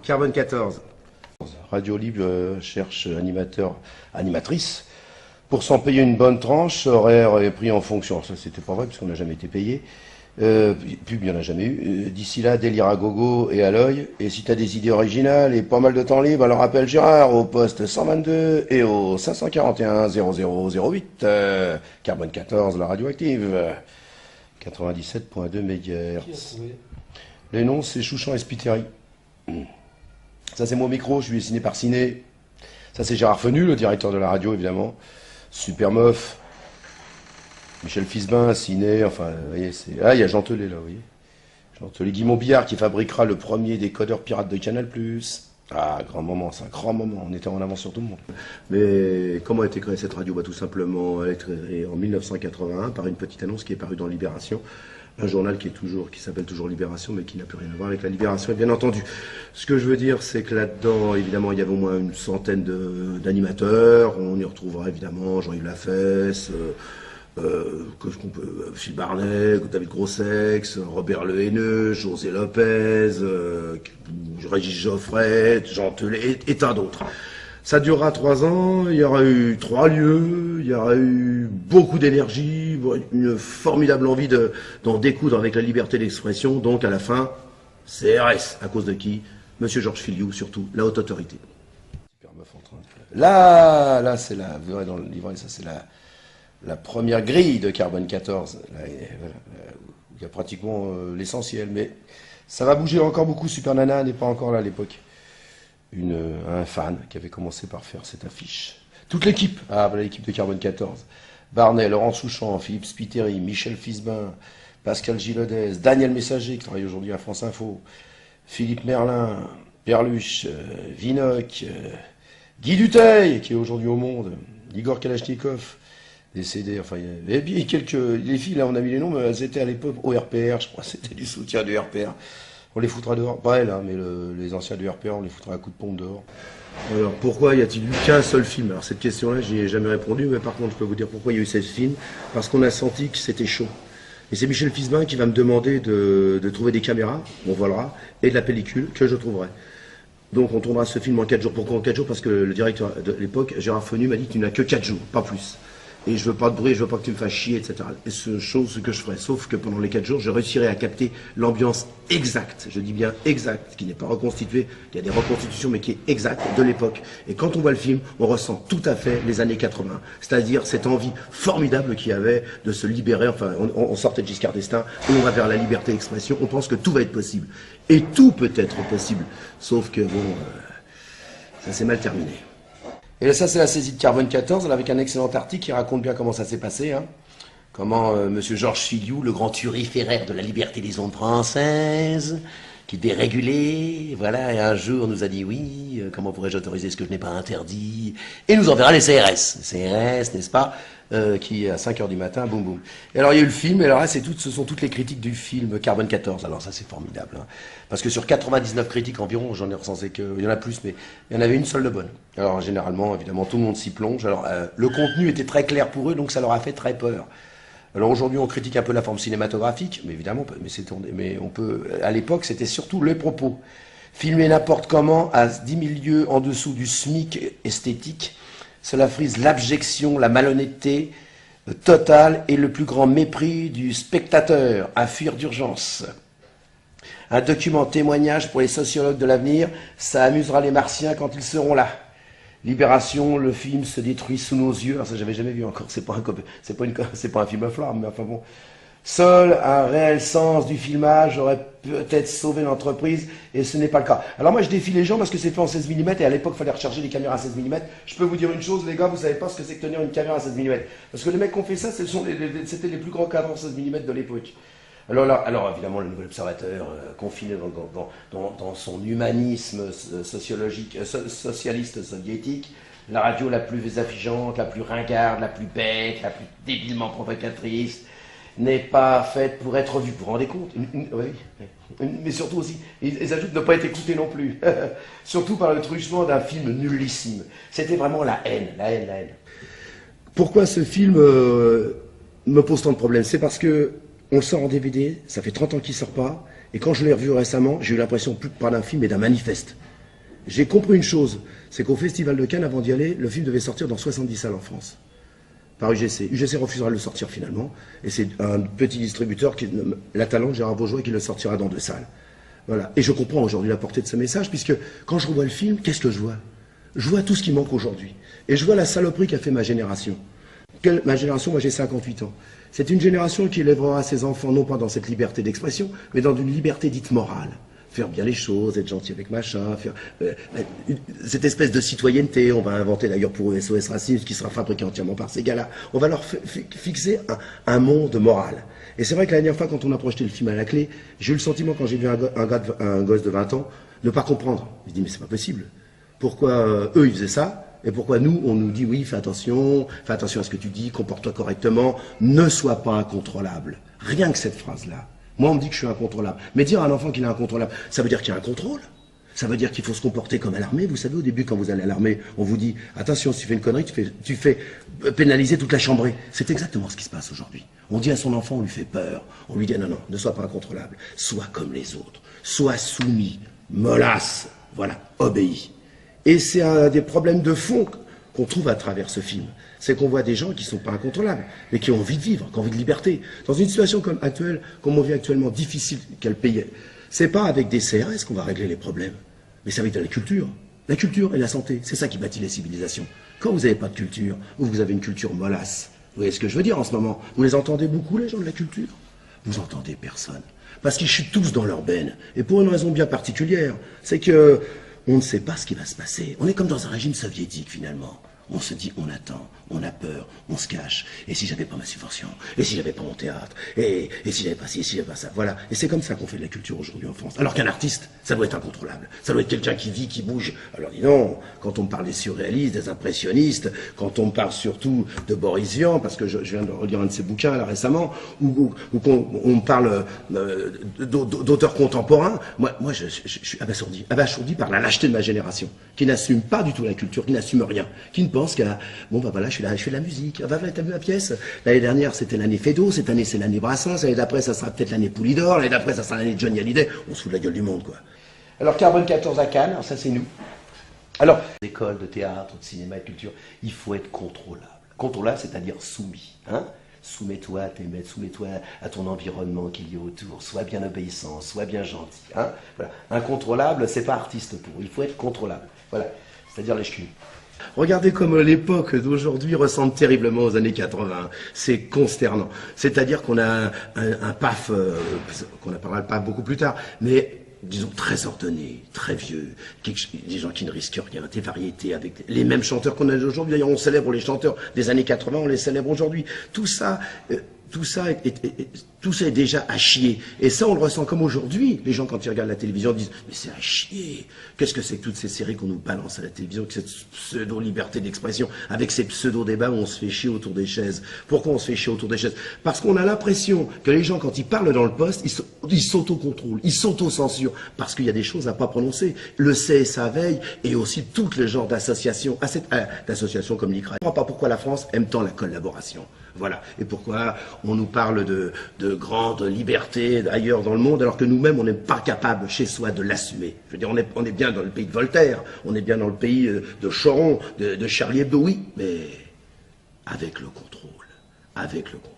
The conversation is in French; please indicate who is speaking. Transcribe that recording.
Speaker 1: Carbone 14. Radio Libre cherche animateur, animatrice. Pour s'en payer une bonne tranche, horaire et prix en fonction. Ça, c'était pas vrai, puisqu'on n'a jamais été payé. Pub, il n'y en a jamais eu. D'ici là, délire à gogo et à l'œil. Et si tu as des idées originales et pas mal de temps libre, alors appelle Gérard au poste 122 et au 541 0008. Carbone 14, la radioactive. 97.2 MHz. Les noms, c'est Chouchan et Spiteri. Ça, c'est mon micro, je suis signé par Ciné. Ça, c'est Gérard Fenu, le directeur de la radio, évidemment. Super Meuf. Michel Fisbin, Ciné, enfin, vous voyez, c'est... Ah, il y a Jean Telet, là, vous voyez. Jean Telet, Guimond Billard, qui fabriquera le premier décodeur pirate de Canal+. Ah, grand moment, c'est un grand moment. On était en avance sur tout le monde. Mais comment a été créée cette radio? Bah, tout simplement, elle est créée en 1981 par une petite annonce qui est parue dans Libération. Un journal qui s'appelle toujours Libération, mais qui n'a plus rien à voir avec la Libération, bien entendu. Ce que je veux dire, c'est que là-dedans, évidemment, il y avait au moins une centaine d'animateurs. On y retrouvera évidemment Jean-Yves Lafesse, Phil Barnet, David Grossex, Robert Le Haineux, José Lopez, Régis Geoffrey, Jean Telet et tant d'autres. Ça durera 3 ans, il y aura eu 3 lieux, il y aura eu beaucoup d'énergie, une formidable envie d'en découdre avec la liberté d'expression, donc à la fin, CRS, à cause de qui? Monsieur Georges Filiou, surtout, la haute autorité. Super meuf en train de... Là, c'est la, vous verrez dans le livret, ça c'est la première grille de Carbone 14, là, il y a pratiquement l'essentiel, mais ça va bouger encore beaucoup, Super Nana n'est pas encore là à l'époque. Un fan qui avait commencé par faire cette affiche. Toute l'équipe, voilà l'équipe de Carbone 14. Barnet, Laurent Souchon, Philippe Spiteri, Michel Fisbin, Pascal Gilodez, Daniel Messager qui travaille aujourd'hui à France Info, Philippe Merlin, Perluche, Vinoc, Guy Duteil qui est aujourd'hui au Monde, Igor Kalachnikov, décédé, enfin, il y avait les filles, là on a mis les noms, mais elles étaient à l'époque au RPR, je crois, c'était du soutien du RPR. On les foutra dehors. Pas elle, hein, mais les anciens du RPR, on les foutra à coups de pompe dehors. Alors, pourquoi y a-t-il eu qu'un seul film? Alors, cette question-là, j'y ai jamais répondu, mais par contre, je peux vous dire pourquoi il y a eu 16 films. Parce qu'on a senti que c'était chaud. Et c'est Michel Fisbin qui va me demander de trouver des caméras, on volera, et de la pellicule que je trouverai. Donc, on tournera ce film en 4 jours. Pourquoi en 4 jours? Parce que le directeur de l'époque, Gérard Fenu, m'a dit tu n'as que 4 jours, pas plus. Et je veux pas de bruit, je veux pas que tu me fasses chier, etc. Et c'est chose que je ferai. Sauf que pendant les 4 jours, je réussirai à capter l'ambiance exacte. Je dis bien exacte, qui n'est pas reconstituée. Il y a des reconstitutions, mais qui est exacte de l'époque. Et quand on voit le film, on ressent tout à fait les années 80. C'est-à-dire cette envie formidable qu'il y avait de se libérer. Enfin, on sortait de Giscard d'Estaing et on va vers la liberté d'expression. On pense que tout va être possible. Et tout peut être possible. Sauf que, bon, ça s'est mal terminé. Et là, ça, c'est la saisie de Carbone 14, avec un excellent article qui raconte bien comment ça s'est passé. Hein. Comment Monsieur Georges Filiou, le grand turiféraire de la liberté des ondes françaises, qui dérégulait, voilà, et un jour nous a dit oui, comment pourrais-je autoriser ce que je n'ai pas interdit? Et nous enverra les CRS. CRS, n'est-ce pas? Qui à 5h du matin, boum boum. Et alors il y a eu le film, et alors là ce sont toutes les critiques du film Carbone 14. Alors ça c'est formidable, hein, parce que sur 99 critiques environ, j'en ai recensé que, il y en a plus, mais il y en avait une seule de bonne. Alors généralement, évidemment, tout le monde s'y plonge. Alors le contenu était très clair pour eux, donc ça leur a fait très peur. Alors aujourd'hui on critique un peu la forme cinématographique, mais évidemment, mais on peut, à l'époque c'était surtout les propos. Filmer n'importe comment à 10 000 lieues en dessous du SMIC esthétique, cela frise l'abjection, la malhonnêteté totale et le plus grand mépris du spectateur, à fuir d'urgence. Un document témoignage pour les sociologues de l'avenir, ça amusera les martiens quand ils seront là. Libération, le film se détruit sous nos yeux. Alors ça, j'avais jamais vu encore. C'est pas un film à flamme, mais enfin bon. Seul un réel sens du filmage aurait peut-être sauvé l'entreprise, et ce n'est pas le cas. Alors moi je défie les gens parce que c'est fait en 16 mm, et à l'époque il fallait recharger les caméras à 16 mm. Je peux vous dire une chose, les gars, vous savez pas ce que c'est que tenir une caméra à 16 mm. Parce que les mecs qui ont fait ça, c'était les plus grands cadrans 16 mm de l'époque. Alors évidemment le Nouvel Observateur, confiné dans son humanisme sociologique, socialiste soviétique, la radio la plus affligeante, la plus ringarde, la plus bête, la plus débilement provocatrice, n'est pas faite pour être vue. Vous vous rendez compte? Oui. Mais surtout aussi, ils ajoutent ne pas être écoutés non plus. Surtout par le truchement d'un film nullissime. C'était vraiment la haine. Pourquoi ce film me pose tant de problèmes? C'est parce que On le sort en DVD, ça fait 30 ans qu'il sort pas, et quand je l'ai revu récemment, j'ai eu l'impression plus pas d'un film, mais d'un manifeste. J'ai compris une chose, c'est qu'au Festival de Cannes, avant d'y aller, le film devait sortir dans 70 salles en France, par UGC. UGC refusera de le sortir finalement, et c'est un petit distributeur, La Talente, Gérard Bourgeois, qui le sortira dans 2 salles. Voilà. Et je comprends aujourd'hui la portée de ce message, puisque quand je revois le film, qu'est-ce que je vois? Je vois tout ce qui manque aujourd'hui. Et je vois la saloperie qu'a fait ma génération. Ma génération, moi j'ai 58 ans. C'est une génération qui élèvera ses enfants non pas dans cette liberté d'expression, mais dans une liberté dite morale. Faire bien les choses, être gentil avec machin, faire cette espèce de citoyenneté. On va inventer d'ailleurs pour eux SOS Racisme, qui sera fabriqué entièrement par ces gars-là. On va leur fixer un monde moral. Et c'est vrai que la dernière fois, quand on a projeté le film à la clé, j'ai eu le sentiment, quand j'ai vu un gosse de 20 ans, ne pas comprendre. Je me dis, mais c'est pas possible. Pourquoi eux, ils faisaient ça? Et pourquoi nous, on nous dit, oui, fais attention à ce que tu dis, comporte-toi correctement, ne sois pas incontrôlable. Rien que cette phrase-là. Moi, on me dit que je suis incontrôlable. Mais dire à un enfant qu'il est incontrôlable, ça veut dire qu'il y a un contrôle. Ça veut dire qu'il faut se comporter comme à l'armée. Vous savez, au début, quand vous allez à l'armée, on vous dit, attention, si tu fais une connerie, tu fais pénaliser toute la chambrée. C'est exactement ce qui se passe aujourd'hui. On dit à son enfant, on lui fait peur. On lui dit, non, ne sois pas incontrôlable. Sois comme les autres. Sois soumis. Mollasse. Voilà. Obéis. Et c'est un des problèmes de fond qu'on trouve à travers ce film. C'est qu'on voit des gens qui ne sont pas incontrôlables, mais qui ont envie de vivre, qui ont envie de liberté. Dans une situation comme on vit actuellement, difficile quel pays, c'est pas avec des CRS qu'on va régler les problèmes, mais c'est avec de la culture. La culture et la santé, c'est ça qui bâtit les civilisations. Quand vous n'avez pas de culture, ou vous avez une culture mollasse, vous voyez ce que je veux dire en ce moment? Vous les entendez beaucoup, les gens de la culture? Vous entendez personne. Parce qu'ils chutent tous dans leur benne. Et pour une raison bien particulière, c'est que on ne sait pas ce qui va se passer. On est comme dans un régime soviétique, finalement. On se dit, on attend, on a peur, on se cache. Et si j'avais pas ma subvention? Et si j'avais pas mon théâtre? Et si j'avais pas ci, et si j'avais pas ça? Voilà. Et c'est comme ça qu'on fait de la culture aujourd'hui en France. Alors qu'un artiste, ça doit être incontrôlable. Ça doit être quelqu'un qui vit, qui bouge. Alors dis donc, quand on me parle des surréalistes, des impressionnistes, quand on me parle surtout de Boris Vian, parce que je viens de relire un de ses bouquins là récemment, ou qu'on me parle d'auteurs contemporains, moi je suis abasourdi. Abasourdi par la lâcheté de ma génération, qui n'assume pas du tout la culture, qui n'assume rien, qui ne pense qu'à, bon bah voilà, je fais de la musique. Ah bah voilà, t'as vu ma pièce? L'année dernière, c'était l'année Feydeau, cette année, c'est l'année Brassens, l'année d'après, ça sera peut-être l'année Poulidor, l'année d'après, ça sera l'année Johnny Hallyday. On se fout de la gueule du monde, quoi. Alors, Carbone 14 à Cannes, ça c'est nous. Alors, écoles de théâtre, de cinéma et de culture, il faut être contrôlable. Contrôlable, c'est-à-dire soumis, hein? Soumets-toi à tes maîtres, soumets-toi à ton environnement qu'il y a autour, sois bien obéissant, sois bien gentil, hein? Voilà. Incontrôlable, c'est pas artiste pour, il faut être contrôlable. Voilà, c'est-à-dire les ch'culs. Regardez comme l'époque d'aujourd'hui ressemble terriblement aux années 80. C'est consternant. C'est-à-dire qu'on a un PAF, qu'on appellera le PAF beaucoup plus tard, mais disons très ordonné, très vieux, des gens qui ne risquent rien, des variétés avec les mêmes chanteurs qu'on a aujourd'hui. D'ailleurs, on célèbre les chanteurs des années 80, on les célèbre aujourd'hui. Tout ça est déjà à chier. Et ça, on le ressent comme aujourd'hui. Les gens, quand ils regardent la télévision, disent « Mais c'est à chier. Qu'est-ce que c'est que toutes ces séries qu'on nous balance à la télévision, que cette pseudo-liberté d'expression, avec ces pseudo-débats où on se fait chier autour des chaises. » Pourquoi on se fait chier autour des chaises? Parce qu'on a l'impression que les gens, quand ils parlent dans le poste, ils s'auto-contrôlent, ils s'auto-censurent, parce qu'il y a des choses à pas prononcer. Le CSA veille, et aussi tout le genre d'associations, d'associations comme l'ICRA. Je ne comprends pas pourquoi la France aime tant la collaboration. Voilà. Et pourquoi on nous parle de grande liberté ailleurs dans le monde, alors que nous-mêmes, on n'est pas capable chez soi de l'assumer. Je veux dire, on est bien dans le pays de Voltaire, on est bien dans le pays de Choron, de Charlie Hebdo, oui, mais avec le contrôle. Avec le contrôle.